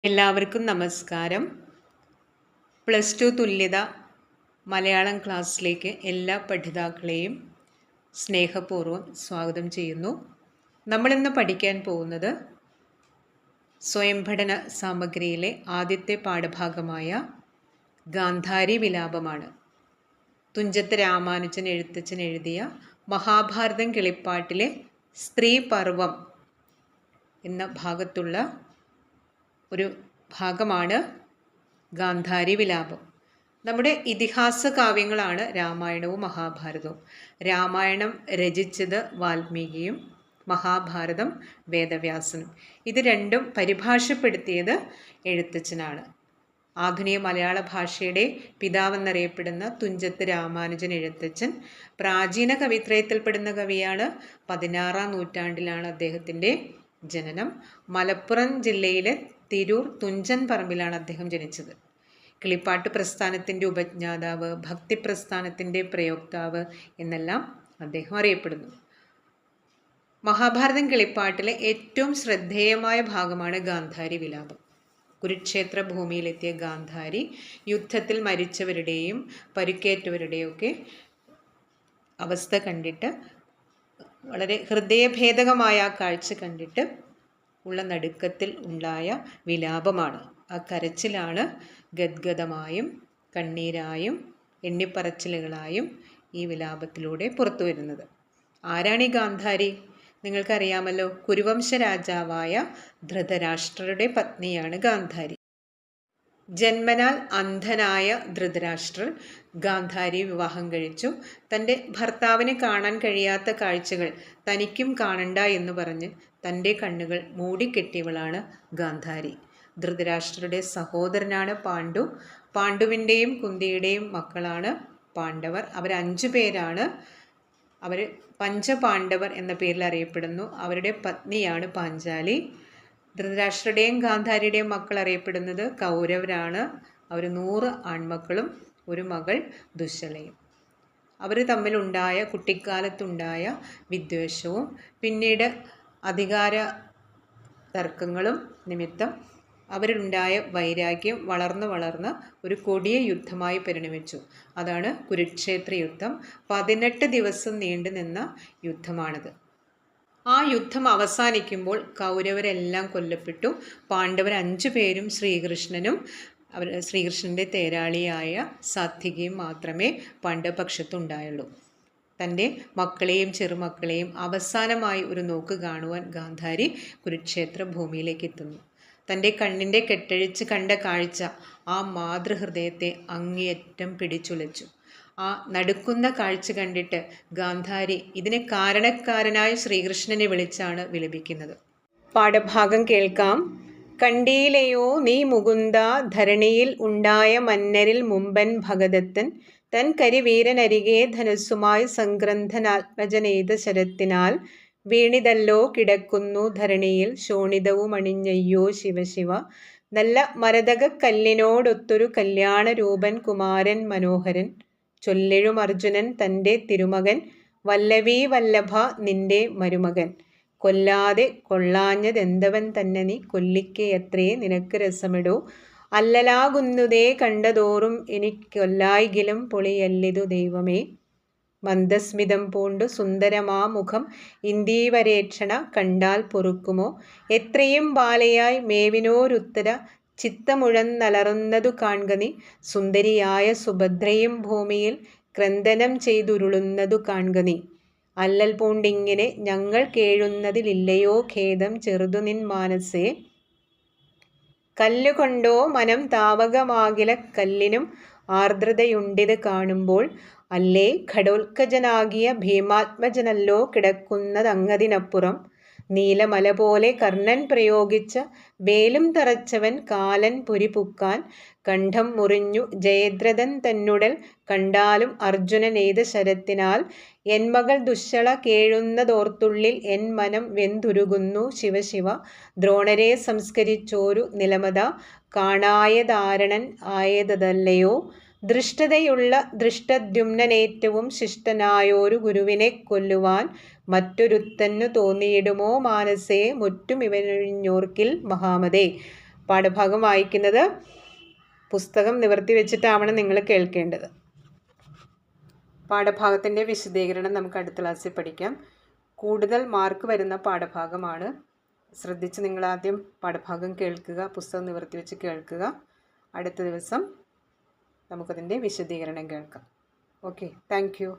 എല്ലാവർക്കും നമസ്കാരം. +2 തുല്യത മലയാളം ക്ലാസ്സിലേക്ക് എല്ലാ പഠിതാക്കളെയും സ്നേഹപൂർവ്വം സ്വാഗതം ചെയ്യുന്നു. നമ്മളിന്ന് പഠിക്കാൻ പോകുന്നത് സ്വയംപഠന സാമഗ്രിയിലെ ആദ്യത്തെ പാഠഭാഗമായ ഗാന്ധാരി വിലാപമാണ്. തുഞ്ചത്ത് രാമാനുജൻ എഴുത്തച്ഛൻ എഴുതിയ മഹാഭാരതം കിളിപ്പാട്ടിലെ സ്ത്രീ പർവം എന്ന ഭാഗത്തുള്ള ഒരു ഭാഗമാണ് ഗാന്ധാരി വിലാപം. നമ്മുടെ ഇതിഹാസ കാവ്യങ്ങളാണ് രാമായണവും മഹാഭാരതവും. രാമായണം രചിച്ചത് വാൽമീകിയും മഹാഭാരതം വേദവ്യാസനും. ഇത് രണ്ടും പരിഭാഷപ്പെടുത്തിയത് എഴുത്തച്ഛനാണ്. ആധുനിക മലയാള ഭാഷയുടെ പിതാവെന്നറിയപ്പെടുന്ന തുഞ്ചത്ത് രാമാനുജൻ എഴുത്തച്ഛൻ പ്രാചീന കവിത്രയത്തിൽപ്പെടുന്ന കവിയാണ്. 16-ാം നൂറ്റാണ്ടിലാണ് അദ്ദേഹത്തിൻ്റെ ജനനം. മലപ്പുറം ജില്ലയിലെ തിരൂർ തുഞ്ചൻ പറമ്പിലാണ് അദ്ദേഹം ജനിച്ചത്. കിളിപ്പാട്ട് പ്രസ്ഥാനത്തിൻ്റെ ഉപജ്ഞാതാവ്, ഭക്തി പ്രസ്ഥാനത്തിൻ്റെ പ്രയോക്താവ് എന്നെല്ലാം അദ്ദേഹം അറിയപ്പെടുന്നു. മഹാഭാരതം കിളിപ്പാട്ടിലെ ഏറ്റവും ശ്രദ്ധേയമായ ഭാഗമാണ് ഗാന്ധാരി വിലാപം. കുരുക്ഷേത്ര ഭൂമിയിലെത്തിയ ഗാന്ധാരി യുദ്ധത്തിൽ മരിച്ചവരുടെയും പരിക്കേറ്റവരുടെയൊക്കെ അവസ്ഥ കണ്ടിട്ട്, വളരെ ഹൃദയഭേദകമായ ആ കാഴ്ച കണ്ടിട്ട് ഉള്ള നടുക്കത്തിൽ ഉണ്ടായ വിലാപമാണ്. ആ കരച്ചിലാണ് ഗദ്ഗദമായും കണ്ണീരായും എണ്ണിപ്പറച്ചിലുകളായും ഈ വിലാപത്തിലൂടെ പുറത്തു വരുന്നത്. ആരാണ് ഈ ഗാന്ധാരി? നിങ്ങൾക്കറിയാമല്ലോ, കുരുവംശ രാജാവായ ധൃതരാഷ്ട്രരുടെ പത്നിയാണ് ഗാന്ധാരി. ജന്മനാൽ അന്ധനായ ധൃതരാഷ്ട്രർ ഗാന്ധാരിയെ വിവാഹം കഴിച്ചു. തൻ്റെ ഭർത്താവിനെ കാണാൻ കഴിയാത്ത കാഴ്ചകൾ തനിക്കും കാണണ്ട എന്ന് പറഞ്ഞ് തൻ്റെ കണ്ണുകൾ മൂടിക്കെട്ടിയവളാണ് ഗാന്ധാരി. ധൃതരാഷ്ട്രരുടെ സഹോദരനാണ് പാണ്ഡു. പാണ്ഡുവിൻ്റെയും കുന്തിയുടെയും മക്കളാണ് പാണ്ഡവർ. അവർ 5 പേരാണ്. അവർ പഞ്ചപാണ്ഡവർ എന്ന പേരിൽ അറിയപ്പെടുന്നു. അവരുടെ പത്നിയാണ് പാഞ്ചാലി. ധൃതരാഷ്ട്രയുടെയും ഗാന്ധാരിയുടെയും മക്കൾ അറിയപ്പെടുന്നത് കൗരവരാണ്. അവർ 100 ആൺമക്കളും ഒരു മകൾ ദുശ്ശലയും. അവർ തമ്മിലുണ്ടായ കുട്ടിക്കാലത്തുണ്ടായ വിദ്വേഷവും പിന്നീട് അധികാര തർക്കങ്ങളും നിമിത്തം അവരുണ്ടായ വൈരാഗ്യം വളർന്ന് ഒരു കൊടിയ യുദ്ധമായി പരിണമിച്ചു. അതാണ് കുരുക്ഷേത്ര യുദ്ധം. 18 ദിവസം നീണ്ടു നിന്ന യുദ്ധമാണിത്. ആ യുദ്ധം അവസാനിക്കുമ്പോൾ കൗരവരെല്ലാം കൊല്ലപ്പെട്ടു. പാണ്ഡവർ 5 പേരും ശ്രീകൃഷ്ണൻ്റെ തേരാളിയായ സാത്വികിയും മാത്രമേ പാണ്ഡവപക്ഷത്തുണ്ടായുള്ളൂ. തൻ്റെ മക്കളെയും ചെറുമക്കളെയും അവസാനമായി ഒരു നോക്ക് കാണുവാൻ ഗാന്ധാരി കുരുക്ഷേത്ര ഭൂമിയിലേക്ക് എത്തുന്നു. തൻ്റെ കണ്ണിൻ്റെ കെട്ടഴിച്ച് കണ്ട കാഴ്ച ആ മാതൃഹൃദയത്തെ അങ്ങേയറ്റം പിടിച്ചുലച്ചു. ആ നടുക്കുന്ന കാഴ്ച കണ്ടിട്ട് ഗാന്ധാരി ഇതിന് കാരണക്കാരനായ ശ്രീകൃഷ്ണനെ വിളിച്ചാണ് വിലപിക്കുന്നത്. പാഠഭാഗം കേൾക്കാം. കണ്ടീലയോ നീ മുകുന്ദ ധരണിയിൽ ഉണ്ടായ മന്നരിൽ മുമ്പൻ ഭഗദത്തൻ തൻ കരിവീരനരികെ ധനുസ്സുമായി സംഗ്രന്ഥനാത്മജനെയ്ത ശരത്തിനാൽ വീണിതല്ലോ കിടക്കുന്നു ധരണിയിൽ ശോണിതവും അണിഞ്ഞയ്യോ ശിവശിവ നല്ല മരതകക്കല്ലിനോടൊത്തൊരു കല്യാണരൂപൻ കുമാരൻ മനോഹരൻ ചൊല്ലെഴും അർജുനൻ തൻ്റെ തിരുമകൻ വല്ലവീ വല്ലഭ നിന്റെ മരുമകൻ കൊല്ലാതെ കൊള്ളാഞ്ഞതെന്തവൻ തന്നെ നീ കൊല്ലിക്കയത്രേ നിനക്ക് രസമിടൂ അല്ലലാകുന്നതേ കണ്ടതോറും എനിക്കൊല്ലായികിലും പൊളിയല്ലിതു ദൈവമേ മന്ദസ്മിതം പൂണ്ടു സുന്ദരമാ മുഖം ഇന്ദീവരേക്ഷണ കണ്ടാൽ പൊറുക്കുമോ എത്രയും ബാലയായി മേവിനോരുത്തര ചിത്തമുഴന്നലറുന്നതു കാൺകനി സുന്ദരിയായ സുഭദ്രയും ഭൂമിയിൽ ക്രന്ദനം ചെയ്തുരുളുന്നതു കാൺകനി അല്ലൽ പൂണ്ടിങ്ങനെ ഞങ്ങൾ കേഴുന്നതിലില്ലയോ ഖേദം ചെറുതു നിൻ മാനസേ കല്ലുകൊണ്ടോ മനം താവകമാകില കല്ലിനും ആർദ്രതയുണ്ടിത് കാണുമ്പോൾ അല്ലേ ഘടോത്കജനാകിയ ഭീമാത്മജനല്ലോ കിടക്കുന്നതങ്ങതിനപ്പുറം നീലമല പോലെ കർണൻ പ്രയോഗിച്ച വേലും തറച്ചവൻ കാലൻ പുരിപുക്കാൻ കണ്ഠം മുറിഞ്ഞു ജയദ്രഥൻ തന്നുടൽ കണ്ടാലും അർജുനനെയ്ത ശരത്തിനാൽ എൻ മകൾ ദുശ്ശള കേഴുന്നതോർത്തുള്ളിൽ എൻ മനം വെന്തുരുകുന്നു ശിവശിവ ദ്രോണരെ സംസ്കരിച്ചോരു നിലമത കാണായതാരണൻ ആയതല്ലയോ ദൃഷ്ടതയുള്ള ദൃഷ്ടദ്യുമ്നനേറ്റവും ശിഷ്ടനായോരു ഗുരുവിനെ കൊല്ലുവാൻ മറ്റൊരുത്തന്നു തോന്നിയിടുമോ മാനസേ മുറ്റും ഇവനൊഴിഞ്ഞോർക്കിൽ മഹാമതേ. പാഠഭാഗം വായിക്കുന്നത് പുസ്തകം നിവർത്തി വെച്ചിട്ടാവണം നിങ്ങൾ കേൾക്കേണ്ടത്. പാഠഭാഗത്തിൻ്റെ വിശദീകരണം നമുക്ക് അടുത്ത ക്ലാസ്സിൽ പഠിക്കാം. കൂടുതൽ മാർക്ക് വരുന്ന പാഠഭാഗമാണ്. ശ്രദ്ധിച്ച് നിങ്ങളാദ്യം പാഠഭാഗം കേൾക്കുക, പുസ്തകം നിവർത്തി വെച്ച് കേൾക്കുക. അടുത്ത ദിവസം നമുക്കതിൻ്റെ വിശദീകരണം കേൾക്കാം. Okay, thank you.